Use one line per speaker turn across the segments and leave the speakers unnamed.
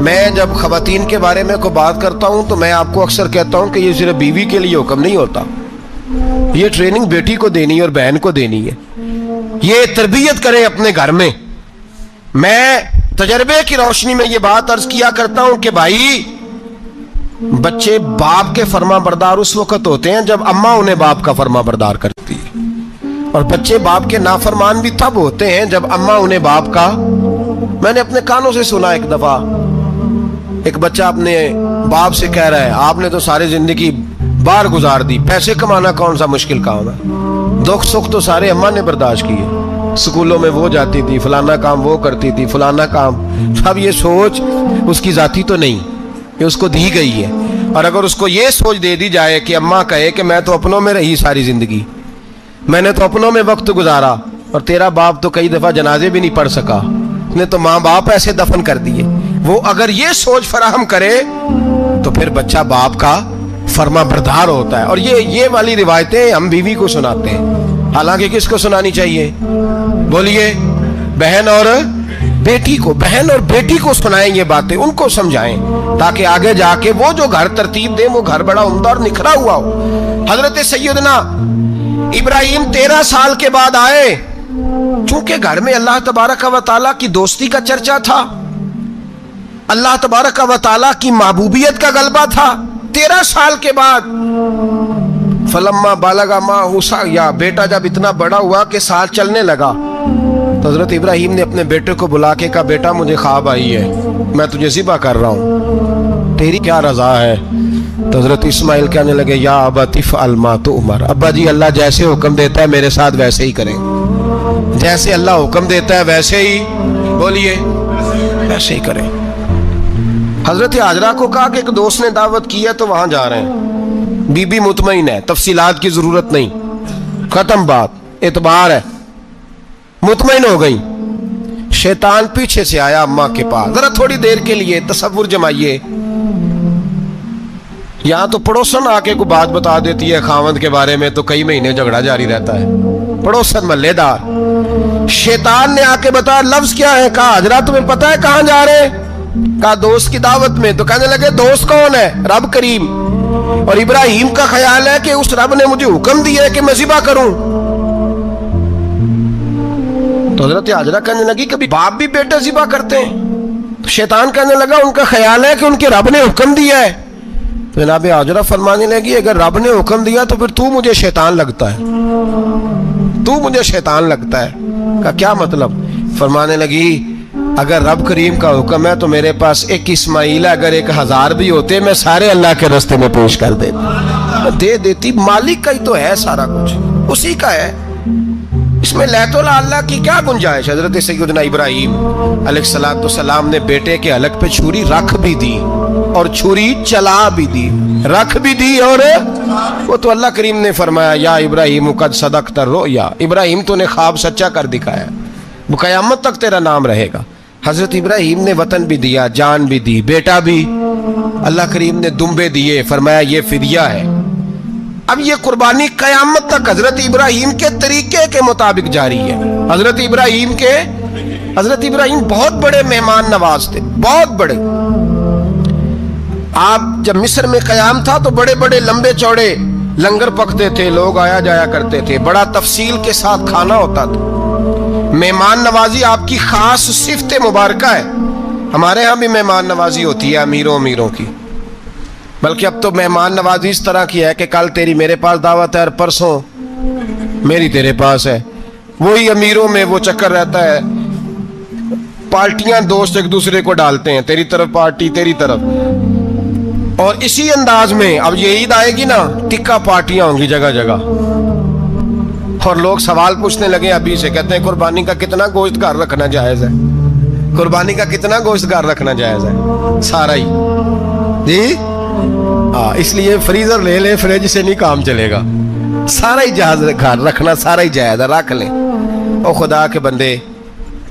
میں جب خواتین کے بارے میں کوئی بات کرتا ہوں تو میں آپ کو اکثر کہتا ہوں کہ یہ صرف بیوی کے لیے حکم نہیں ہوتا، یہ ٹریننگ بیٹی کو دینی ہے اور بہن کو دینی ہے، یہ تربیت کریں اپنے گھر میں۔ میں تجربے کی روشنی میں یہ بات عرض کیا کرتا ہوں کہ بھائی بچے باپ کے فرما بردار اس وقت ہوتے ہیں جب اماں انہیں باپ کا فرما بردار کرتی ہے، اور بچے باپ کے نافرمان بھی تب ہوتے ہیں جب اماں انہیں باپ کا۔ میں نے اپنے کانوں سے سنا ایک دفعہ ایک بچہ اپنے باپ سے کہہ رہا ہے آپ نے تو ساری زندگی باہر گزار دی، پیسے کمانا کون سا مشکل کام ہے، دکھ سکھ تو سارے اماں نے برداشت کیے، سکولوں میں وہ جاتی تھی، فلانا کام وہ کرتی تھی، فلانا کام۔ اب یہ سوچ اس کی ذاتی تو نہیں، یہ اس کو دی گئی ہے، اور اگر اس کو یہ سوچ دے دی جائے کہ اماں کہے کہ میں تو اپنوں میں رہی ساری زندگی، میں نے تو اپنوں میں وقت گزارا، اور تیرا باپ تو کئی دفعہ جنازے بھی نہیں پڑھ سکا، اس نے تو ماں باپ ایسے دفن کر دیے، وہ اگر یہ سوچ فراہم کرے تو پھر بچہ باپ کا فرما بردار ہوتا ہے۔ اور یہ والی روایتیں ہم بیوی کو سناتے ہیں، حالانکہ کس کو سنانی چاہیے؟ بولیے، بہن اور بیٹی کو۔ بہن اور بیٹی کو سنائیں یہ باتیں، ان کو سمجھائیں، تاکہ آگے جا کے وہ جو گھر ترتیب دیں وہ گھر بڑا عمدہ اور نکھرا ہوا ہو۔ حضرت سیدنا ابراہیم 13 سال کے بعد آئے، چونکہ گھر میں اللہ تبارک و تعالیٰ کی دوستی کا چرچا تھا، اللہ تبارک و تعالیٰ کی محبوبیت کا غلبہ تھا۔ 13 سال کے بعد فلما بالغ معہ السعی، بیٹا جب اتنا بڑا ہوا کہ ساتھ چلنے لگا، تو حضرت ابراہیم نے اپنے بیٹے کو بلا کے کہا بیٹا مجھے خواب آئی ہے، میں تجھے ذبح کر رہا ہوں، تیری کیا رضا ہے؟ تو حضرت اسماعیل کہنے لگے یا ابت افعل ما تؤمر، ابا جی اللہ جیسے حکم دیتا ہے میرے ساتھ ویسے ہی کریں، جیسے اللہ حکم دیتا ہے ویسے ہی، بولیے، ویسے ہی کریں۔ حضرت حاجرہ کو کہا کہ ایک دوست نے دعوت کی ہے تو وہاں جا رہے ہیں، بی بی مطمئن ہے، تفصیلات کی ضرورت نہیں، ختم بات، اعتبار ہے، مطمئن ہو گئی۔ شیطان پیچھے سے آیا اماں کے پاس، ذرا تھوڑی دیر کے لیے تصور جمائیے، یہاں تو پڑوسن آ کے کوئی بات بتا دیتی ہے خاوند کے بارے میں تو کئی مہینے جھگڑا جاری رہتا ہے، پڑوسن محلے دار۔ شیطان نے آ کے بتایا لفظ کیا ہے؟ کہا حضرہ تمہیں پتا ہے کہاں جا رہے؟ کہا دوست کی دعوت میں۔ تو کہنے لگے دوست کون ہے؟ رب کریم، اور ابراہیم کا خیال ہے کہ اس رب نے مجھے حکم دیا ہے کہ میں ذبح کروں۔ تو حضرت حاجرہ کہنے لگی کبھی باپ بھی بیٹا ذبح کرتے ہیں؟ تو شیطان کہنے لگا ان کا خیال ہے کہ ان کے رب نے حکم دیا ہے۔ تو جناب حاجرہ فرمانے لگی اگر رب نے حکم دیا تو پھر تو مجھے شیطان لگتا ہے، تو مجھے شیطان لگتا ہے۔ کہا کیا مطلب؟ فرمانے لگی اگر رب کریم کا حکم ہے تو میرے پاس ایک اسماعیل ہے، اگر 1000 بھی ہوتے میں سارے اللہ کے راستے میں پیش کر دے دیتی، مالک کا ہی تو ہے سارا کچھ، اسی کا ہے، اس میں لیت اللہ کی کیا گنجائش؟ حضرت سیدنا ابراہیم علیہ السلام نے بیٹے کے حلق پہ چھری رکھ بھی دی اور چھری چلا بھی دی، رکھ بھی دی، اور وہ تو اللہ کریم نے فرمایا یا ابراہیم قد صدقت الرؤیا، ابراہیم تو نے خواب سچا کر دکھایا، وہ قیامت تک تیرا نام رہے گا۔ حضرت ابراہیم نے وطن بھی دیا، جان بھی دی، بیٹا بھی، اللہ کریم نے دمبے دیے، فرمایا یہ فدیہ ہے۔ اب یہ قربانی قیامت تک حضرت ابراہیم کے طریقے کے مطابق جاری ہے۔ حضرت ابراہیم بہت بڑے مہمان نواز تھے، بہت بڑے۔ آپ جب مصر میں قیام تھا تو بڑے بڑے لمبے چوڑے لنگر پکتے تھے، لوگ آیا جایا کرتے تھے، بڑا تفصیل کے ساتھ کھانا ہوتا تھا۔ مہمان نوازی آپ کی خاص صفت مبارکہ ہے۔ ہمارے ہاں بھی مہمان نوازی ہوتی ہے امیروں کی، بلکہ اب تو مہمان نوازی اس طرح کی ہے کہ کل تیری میرے پاس دعوت ہے اور پرسوں میری تیرے پاس ہے۔ وہی امیروں میں وہ چکر رہتا ہے، پارٹیاں دوست ایک دوسرے کو ڈالتے ہیں، تیری طرف پارٹی تیری طرف، اور اسی انداز میں اب یہ عید آئے گی نا ٹکا پارٹیاں ہوں گی جگہ جگہ، اور لوگ سوال پوچھنے لگے ابھی سے، کہتے ہیں قربانی کا کتنا گوشت گھر رکھنا جائز ہے؟ قربانی کا کتنا گوشت گھر رکھنا جائز ہے؟ سارا ہی جی، اس لیے فریزر لے لیں، فریج سے نہیں کام چلے گا، سارا ہی جہاز گھر رکھنا سارا ہی جائز ہے، رکھ لیں۔ او خدا کے بندے،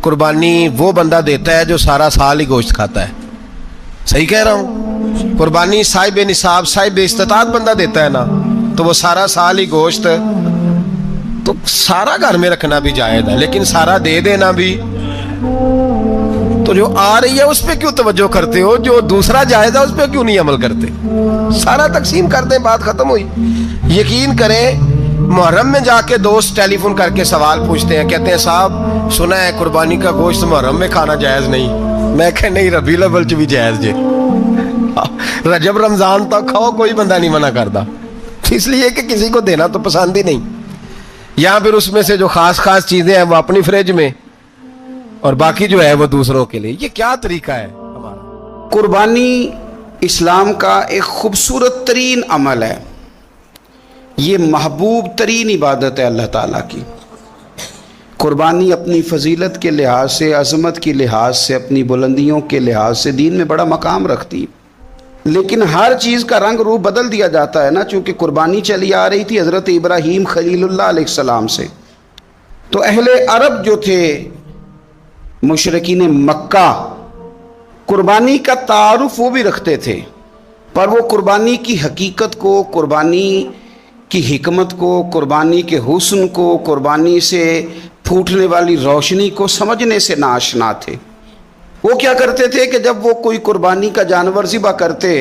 قربانی وہ بندہ دیتا ہے جو سارا سال ہی گوشت کھاتا ہے، صحیح کہہ رہا ہوں؟ قربانی صاحب نصاب صاحب استطاعت بندہ دیتا ہے نا، تو وہ سارا سال ہی گوشت، تو سارا گھر میں رکھنا بھی جائز ہے، لیکن سارا دے دینا بھی، تو تو جو آ رہی ہے اس پہ کیوں توجہ کرتے ہو؟ جو دوسرا جائز ہے اس پہ کیوں نہیں عمل کرتے؟ سارا تقسیم کر دیں، بات ختم ہوئی۔ یقین کریں محرم میں جا کے دوست ٹیلی فون کر کے سوال پوچھتے ہیں، کہتے ہیں صاحب سنا ہے قربانی کا گوشت محرم میں کھانا جائز نہیں۔ میں کہ نہیں، ربیع الاول چ بھی جائز جے، رجب رمضان تک کھاؤ، کوئی بندہ نہیں منع کرتا، اس لیے کہ کسی کو دینا تو پسند ہی نہیں، یا پھر اس میں سے جو خاص خاص چیزیں ہیں وہ اپنی فریج میں اور باقی جو ہے وہ دوسروں کے لیے۔ یہ کیا طریقہ ہے ہمارا؟
قربانی اسلام کا ایک خوبصورت ترین عمل ہے، یہ محبوب ترین عبادت ہے اللہ تعالیٰ کی۔ قربانی اپنی فضیلت کے لحاظ سے، عظمت کے لحاظ سے، اپنی بلندیوں کے لحاظ سے دین میں بڑا مقام رکھتی ہے، لیکن ہر چیز کا رنگ روپ بدل دیا جاتا ہے نا، چونکہ قربانی چلی آ رہی تھی حضرت ابراہیم خلیل اللہ علیہ السلام سے، تو اہل عرب جو تھے مشرکین مکہ قربانی کا تعارف وہ بھی رکھتے تھے، پر وہ قربانی کی حقیقت کو، قربانی کی حکمت کو، قربانی کے حسن کو، قربانی سے پھوٹنے والی روشنی کو سمجھنے سے ناآشنا تھے۔ وہ کیا کرتے تھے کہ جب وہ کوئی قربانی کا جانور ذبح کرتے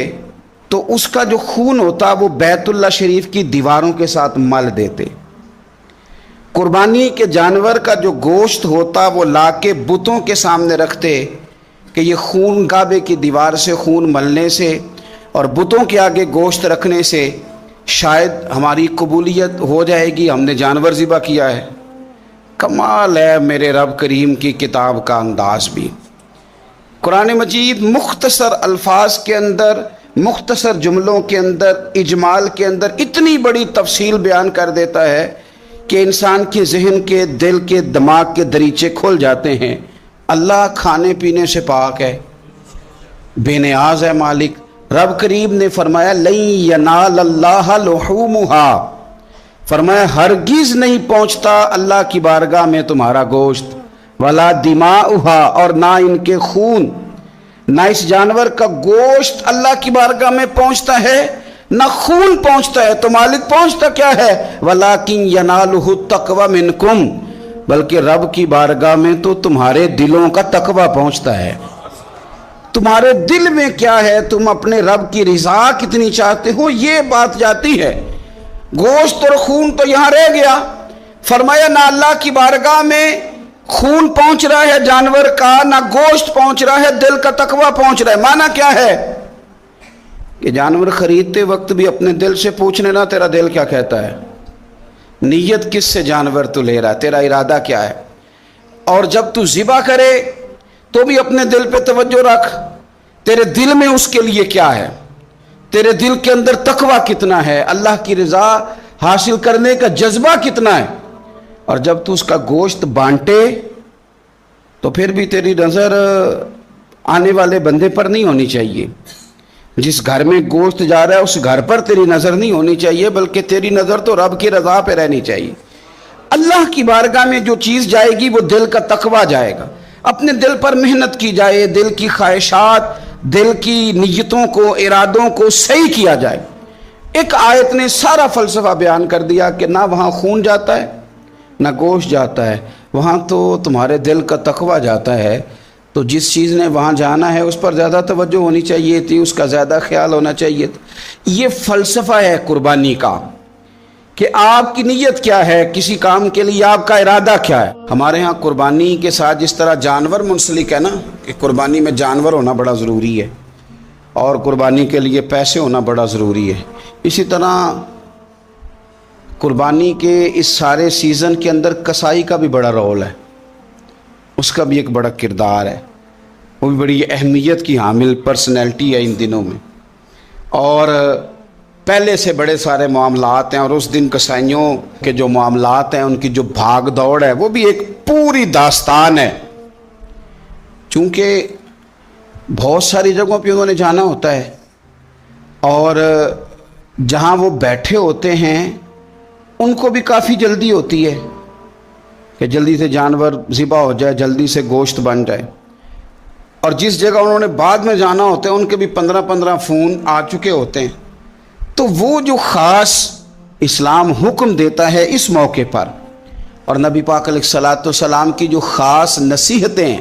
تو اس کا جو خون ہوتا وہ بیت اللہ شریف کی دیواروں کے ساتھ مل دیتے۔ قربانی کے جانور کا جو گوشت ہوتا وہ لا کے بتوں کے سامنے رکھتے کہ یہ خون کعبے کی دیوار سے خون ملنے سے اور بتوں کے آگے گوشت رکھنے سے شاید ہماری قبولیت ہو جائے گی، ہم نے جانور ذبح کیا ہے۔ کمال ہے میرے رب کریم کی کتاب کا انداز بھی۔ قرآن مجید مختصر الفاظ کے اندر، مختصر جملوں کے اندر، اجمال کے اندر اتنی بڑی تفصیل بیان کر دیتا ہے کہ انسان کے ذہن کے، دل کے، دماغ کے دریچے کھل جاتے ہیں۔ اللہ کھانے پینے سے پاک ہے، بے نیاز ہے مالک۔ رب کریم نے فرمایا لن ینال اللہ لحومها، فرمایا ہرگز نہیں پہنچتا اللہ کی بارگاہ میں تمہارا گوشت، ولا دماؤها، اور نہ ان کے خون، نہ اس جانور کا گوشت اللہ کی بارگاہ میں پہنچتا ہے، نہ خون پہنچتا ہے، تو مالک پہنچتا کیا ہے؟ ولیکن ینالہ التقوی منکم، بلکہ رب کی بارگاہ میں تو تمہارے دلوں کا تقوی پہنچتا ہے۔ تمہارے دل میں کیا ہے، تم اپنے رب کی رضا کتنی چاہتے ہو، یہ بات جاتی ہے۔ گوشت اور خون تو یہاں رہ گیا، فرمایا نہ اللہ کی بارگاہ میں خون پہنچ رہا ہے جانور کا، نہ گوشت پہنچ رہا ہے، دل کا تقوی پہنچ رہا ہے۔ معنی کیا ہے کہ جانور خریدتے وقت بھی اپنے دل سے پوچھنے نا تیرا دل کیا کہتا ہے، نیت کس سے جانور تو لے رہا ہے، تیرا ارادہ کیا ہے، اور جب تو ذبح کرے تو بھی اپنے دل پہ توجہ رکھ، تیرے دل میں اس کے لیے کیا ہے، تیرے دل کے اندر تقوی کتنا ہے، اللہ کی رضا حاصل کرنے کا جذبہ کتنا ہے۔ اور جب تو اس کا گوشت بانٹے تو پھر بھی تیری نظر آنے والے بندے پر نہیں ہونی چاہیے، جس گھر میں گوشت جا رہا ہے اس گھر پر تیری نظر نہیں ہونی چاہیے، بلکہ تیری نظر تو رب کی رضا پہ رہنی چاہیے۔ اللہ کی بارگاہ میں جو چیز جائے گی وہ دل کا تقوی جائے گا، اپنے دل پر محنت کی جائے، دل کی خواہشات، دل کی نیتوں کو، ارادوں کو صحیح کیا جائے۔ ایک آیت نے سارا فلسفہ بیان کر دیا کہ نہ وہاں خون جاتا ہے نہ گوشت جاتا ہے، وہاں تو تمہارے دل کا تقوی جاتا ہے، تو جس چیز نے وہاں جانا ہے اس پر زیادہ توجہ ہونی چاہیے تھی، اس کا زیادہ خیال ہونا چاہیے تھا۔ یہ فلسفہ ہے قربانی کا کہ آپ کی نیت کیا ہے، کسی کام کے لیے آپ کا ارادہ کیا ہے۔ ہمارے ہاں قربانی کے ساتھ جس طرح جانور منسلک ہے نا، کہ قربانی میں جانور ہونا بڑا ضروری ہے اور قربانی کے لیے پیسے ہونا بڑا ضروری ہے، اسی طرح قربانی کے اس سارے سیزن کے اندر کسائی کا بھی بڑا رول ہے، اس کا بھی ایک بڑا کردار ہے، وہ بھی بڑی اہمیت کی حامل پرسنالٹی ہے ان دنوں میں، اور پہلے سے بڑے سارے معاملات ہیں، اور اس دن کسائیوں کے جو معاملات ہیں ان کی جو بھاگ دوڑ ہے وہ بھی ایک پوری داستان ہے، چونکہ بہت ساری جگہوں پہ انہوں نے جانا ہوتا ہے، اور جہاں وہ بیٹھے ہوتے ہیں ان کو بھی کافی جلدی ہوتی ہے کہ جلدی سے جانور ذبح ہو جائے، جلدی سے گوشت بن جائے، اور جس جگہ انہوں نے بعد میں جانا ہوتا ہے ان کے بھی 15 فون آ چکے ہوتے ہیں، تو وہ جو خاص اسلام حکم دیتا ہے اس موقع پر، اور نبی پاک علیہ الصلوۃ والسلام کی جو خاص نصیحتیں ہیں